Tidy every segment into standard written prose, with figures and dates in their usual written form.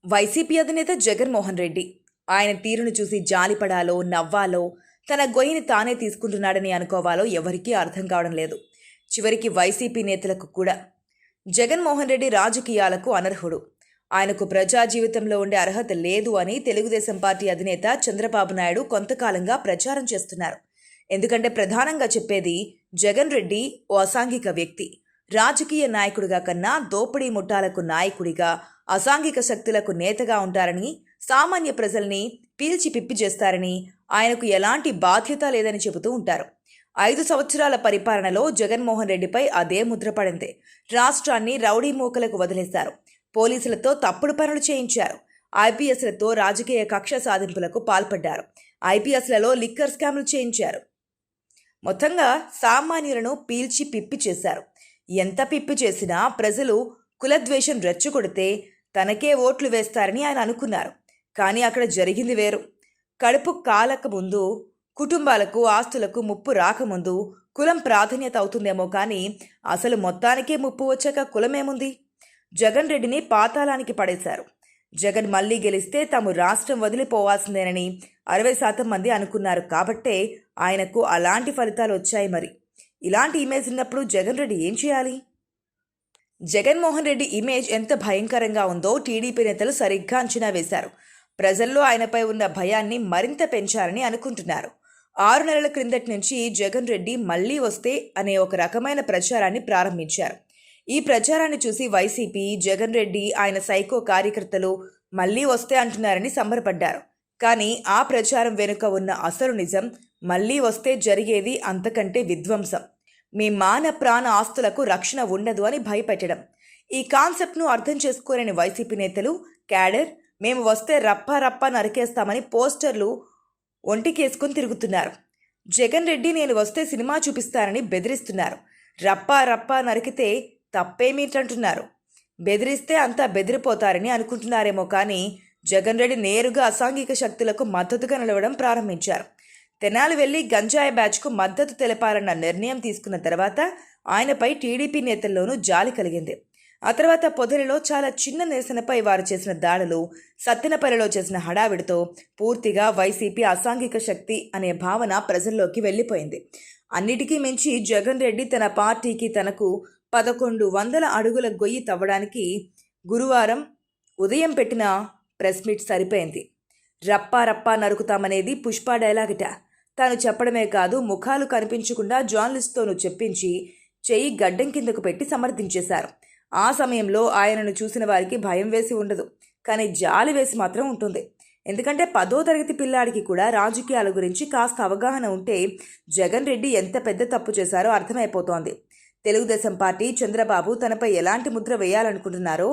YCP అధినేత జగన్మోహన్ రెడ్డి ఆయన తీరును చూసి జాలిపడాలో నవ్వాలో తన గొయ్యిని తానే తీసుకుంటున్నాడని అనుకోవాలో ఎవరికీ అర్థం కావడం లేదు. చివరికి వైసీపీ నేతలకు కూడా. జగన్మోహన్ రెడ్డి రాజకీయాలకు అనర్హుడు, ఆయనకు ప్రజా జీవితంలో ఉండే అర్హత లేదు అని తెలుగుదేశం పార్టీ అధినేత చంద్రబాబు నాయుడు కొంతకాలంగా ప్రచారం చేస్తున్నారు. ఎందుకంటే ప్రధానంగా చెప్పేది జగన్ రెడ్డి ఓ అసాంఘిక వ్యక్తి, రాజకీయ నాయకుడిగా కన్నా దోపిడీ ముఠాలకు నాయకుడిగా, అసాంఘిక శక్తులకు నేతగా ఉంటారని, సామాన్య ప్రజల్ని పీల్చి పిప్పి చేస్తారని, ఆయనకు ఎలాంటి బాధ్యత లేదని చెబుతూ ఉంటారు. 5 సంవత్సరాల పరిపాలనలో జగన్మోహన్ రెడ్డిపై అదే ముద్రపడింది. రాష్ట్రాన్ని రౌడీ మూకలకు వదిలేశారు, పోలీసులతో తప్పుడు పనులు చేయించారు, ఐపీఎస్లతో రాజకీయ కక్ష సాధింపులకు పాల్పడ్డారు, ఐపీఎస్లలో లిక్కర్ స్కామ్లు చేయించారు. మొత్తంగా సామాన్యులను పీల్చి పిప్పి చేశారు. ఎంత పిప్పి చేసినా ప్రజలు కులద్వేషం రెచ్చగొడితే తనకే ఓట్లు వేస్తారని ఆయన అనుకున్నారు. కానీ అక్కడ జరిగింది వేరు. కడుపు కాలక ముందు, కుటుంబాలకు ఆస్తులకు ముప్పు రాకముందు కులం ప్రాధాన్యత అవుతుందేమో కానీ అసలు మొత్తానికే ముప్పు వచ్చాక కులమేముంది? జగన్ రెడ్డిని పాతాళానికి పడేశారు. జగన్ మళ్లీ గెలిస్తే తాము రాష్ట్రం వదిలిపోవాల్సిందేనని 60% మంది అనుకున్నారు. కాబట్టే ఆయనకు అలాంటి ఫలితాలు వచ్చాయి. మరి ఇలాంటి ఇమేజ్ ఉన్నప్పుడు జగన్ రెడ్డి ఏం చేయాలి? జగన్మోహన్ రెడ్డి ఇమేజ్ ఎంత భయంకరంగా ఉందో టీడీపీ నేతలు సరిగ్గా అంచనా వేశారు. ప్రజల్లో ఆయనపై ఉన్న భయాన్ని మరింత పెంచాలని అనుకుంటున్నారు. 6 నెలల క్రిందటి నుంచి జగన్ రెడ్డి మళ్లీ వస్తే అనే ఒక రకమైన ప్రచారాన్ని ప్రారంభించారు. ఈ ప్రచారాన్ని చూసి వైసీపీ, జగన్ రెడ్డి, ఆయన సైకో కార్యకర్తలు మళ్లీ వస్తే అంటున్నారని సంబరపడ్డారు. కానీ ఆ ప్రచారం వెనుక ఉన్న అసలు నిజం మళ్లీ వస్తే జరిగేది అంతకంటే విధ్వంసం. మీ మాన ప్రాణ ఆస్తులకు రక్షణ ఉండదు అని భయపెట్టడం. ఈ కాన్సెప్ట్ను అర్థం చేసుకోలేని వైసీపీ నేతలు, క్యాడర్ మేము వస్తే రప్పా రప్పా నరికేస్తామని పోస్టర్లు ఒంటికేసుకుని తిరుగుతున్నారు. జగన్ రెడ్డి నేను వస్తే సినిమా చూపిస్తారని బెదిరిస్తున్నారు. రప్పా రప్పా నరికితే తప్పేమిటంటున్నారు. బెదిరిస్తే అంతా బెదిరిపోతారని అనుకుంటున్నారేమో కానీ జగన్ రెడ్డి నేరుగా అసాంఘిక శక్తులకు మద్దతుగా నిలవడం ప్రారంభించారు. తెనాలి వెళ్లి గంజాయి బ్యాచ్కు మద్దతు తెలపాలన్న నిర్ణయం తీసుకున్న తర్వాత ఆయనపై టీడీపీ నేతల్లోనూ జాలి కలిగింది. ఆ తర్వాత పొదలిలో చాలా చిన్న నిరసనపై వారు చేసిన దాడులు, సత్తెనపల్లిలో చేసిన హడావిడితో పూర్తిగా వైసీపీ అసాంఘిక శక్తి అనే భావన ప్రజల్లోకి వెళ్ళిపోయింది. అన్నిటికీ మించి జగన్ రెడ్డి తన పార్టీకి తనకు 1100 అడుగుల గొయ్యి తవ్వడానికి గురువారం ఉదయం పెట్టిన ప్రెస్ మీట్ సరిపోయింది. రప్పా రప్పా నరుకుతామనేది పుష్ప డైలాగిట. తాను చెప్పడమే కాదు, ముఖాలు కనిపించకుండా జర్నలిస్ట్తోనూ చెప్పించి చెయ్యి గడ్డం కిందకు పెట్టి సమర్థించేశారు. ఆ సమయంలో ఆయనను చూసిన వారికి భయం వేసి ఉండదు, కానీ జాలి వేసి మాత్రం ఉంటుంది. ఎందుకంటే 10వ తరగతి పిల్లాడికి కూడా రాజకీయాల గురించి కాస్త అవగాహన ఉంటే జగన్ రెడ్డి ఎంత పెద్ద తప్పు చేశారో అర్థమైపోతోంది. తెలుగుదేశం పార్టీ, చంద్రబాబు తనపై ఎలాంటి ముద్ర వేయాలనుకుంటున్నారో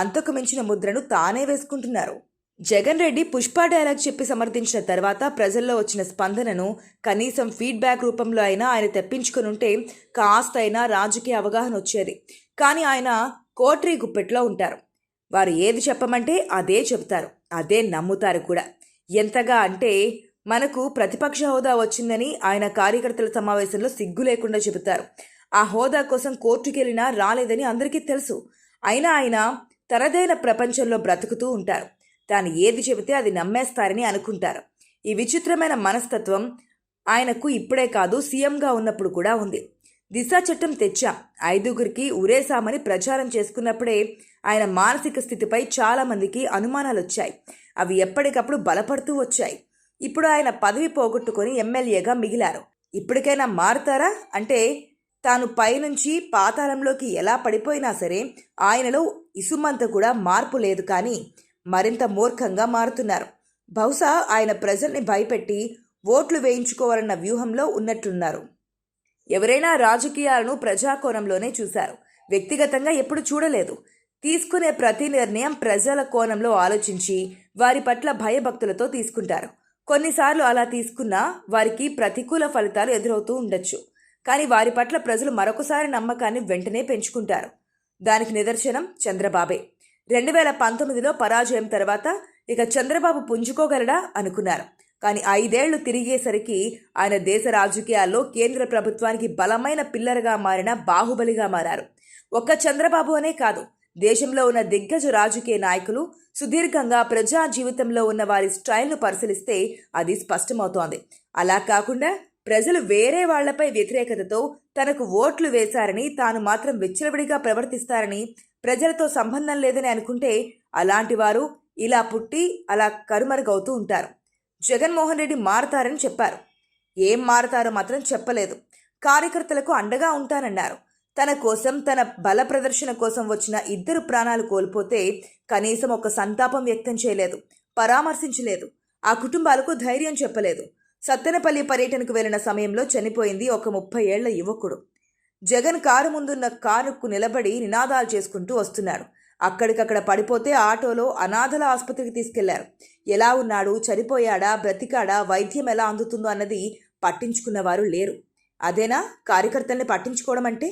అంతకు మించిన ముద్రను తానే వేసుకుంటున్నారు. జగన్ రెడ్డి పుష్ప డైలాగ్ చెప్పి సమర్థించిన తర్వాత ప్రజల్లో వచ్చిన స్పందనను కనీసం ఫీడ్బ్యాక్ రూపంలో అయినా ఆయన తెప్పించుకునుంటే కాస్త అయినా రాజకీయ అవగాహన వచ్చేది. కానీ ఆయన కోట్రీ గుప్పెట్లో ఉంటారు. వారు ఏది చెప్పమంటే అదే చెబుతారు, అదే నమ్ముతారు కూడా. ఎంతగా అంటే మనకు ప్రతిపక్ష హోదా వచ్చిందని ఆయన కార్యకర్తల సమావేశంలో సిగ్గు లేకుండా చెబుతారు. ఆ హోదా కోసం కోర్టుకెళ్ళినా రాలేదని అందరికీ తెలుసు. అయినా ఆయన తనదైన ప్రపంచంలో బ్రతుకుతూ ఉంటారు. తాను ఏది చెబితే అది నమ్మేస్తారని అనుకుంటారు. ఈ విచిత్రమైన మనస్తత్వం ఆయనకు ఇప్పుడే కాదు, సీఎంగా ఉన్నప్పుడు కూడా ఉంది. దిశ చట్టం తెచ్చాం, 5గురికి ఉరేసామని ప్రచారం చేసుకున్నప్పుడే ఆయన మానసిక స్థితిపై చాలామందికి అనుమానాలు వచ్చాయి. అవి ఎప్పటికప్పుడు బలపడుతూ వచ్చాయి. ఇప్పుడు ఆయన పదవి పోగొట్టుకొని ఎమ్మెల్యేగా మిగిలారు. ఇప్పటికైనా మారుతారా అంటే తాను పైనుంచి పాతాళంలోకి ఎలా పడిపోయినా సరే ఆయనలో ఇసుమంత కూడా మార్పు లేదు, కానీ మరింత మూర్ఖంగా మారుతున్నారు. బహుశా ఆయన ప్రజల్ని భయపెట్టి ఓట్లు వేయించుకోవాలన్న వ్యూహంలో ఉన్నట్లున్నారు. ఎవరైనా రాజకీయాలను ప్రజాకోణంలోనే చూశారు, వ్యక్తిగతంగా ఎప్పుడు చూడలేదు. తీసుకునే ప్రతి నిర్ణయం ప్రజల కోణంలో ఆలోచించి వారి పట్ల భయభక్తులతో తీసుకుంటారు. కొన్నిసార్లు అలా తీసుకున్నా వారికి ప్రతికూల ఫలితాలు ఎదురవుతూ ఉండొచ్చు, కానీ వారి పట్ల ప్రజలు మరొకసారి నమ్మకాన్ని వెంటనే పెంచుకుంటారు. దానికి నిదర్శనం చంద్రబాబే. 2019లో పరాజయం తర్వాత ఇక చంద్రబాబు పుంజుకోగలడా అనుకున్నారు. కానీ 5 ఏళ్లు తిరిగేసరికి ఆయన దేశ రాజకీయాల్లో కేంద్ర ప్రభుత్వానికి బలమైన పిల్లర్గా మారిన బాహుబలిగా మారారు. ఒక్క చంద్రబాబు అనే కాదు, దేశంలో ఉన్న దిగ్గజ రాజకీయ నాయకులు సుదీర్ఘంగా ప్రజా జీవితంలో ఉన్న వారి స్టైల్ను పరిశీలిస్తే అది స్పష్టమవుతోంది. అలా కాకుండా ప్రజలు వేరే వాళ్లపై వ్యతిరేకతతో తనకు ఓట్లు వేశారని, తాను మాత్రం విచ్చలవిడిగా ప్రవర్తిస్తారని, ప్రజలతో సంబంధం లేదని అనుకుంటే అలాంటి వారు ఇలా పుట్టి అలా కరుమరుగవుతూ ఉంటారు. జగన్మోహన్ రెడ్డి మారతారని చెప్పారు. ఏం మారతారో మాత్రం చెప్పలేదు. కార్యకర్తలకు అండగా ఉంటానన్నారు. తన కోసం, తన బల ప్రదర్శన కోసం వచ్చిన 2 ప్రాణాలు కోల్పోతే కనీసం ఒక సంతాపం వ్యక్తం చేయలేదు, పరామర్శించలేదు. ఆ కుటుంబాలకు ధైర్యం చెప్పలేదు. సత్తెనపల్లి పర్యటనకు వెళ్లిన సమయంలో చనిపోయింది ఒక 30 ఏళ్ల యువకుడు. జగన్ కారు ముందున్న కారుకు నిలబడి నినాదాలు చేసుకుంటూ వస్తున్నాడు. అక్కడికక్కడ పడిపోతే ఆటోలో అనాథల ఆసుపత్రికి తీసుకెళ్లారు. ఎలా ఉన్నాడు, చనిపోయాడా, బ్రతికాడా, వైద్యం ఎలా అందుతుందో అన్నది పట్టించుకున్నవారు లేరు. అదేనా కార్యకర్తల్ని పట్టించుకోవడం అంటే?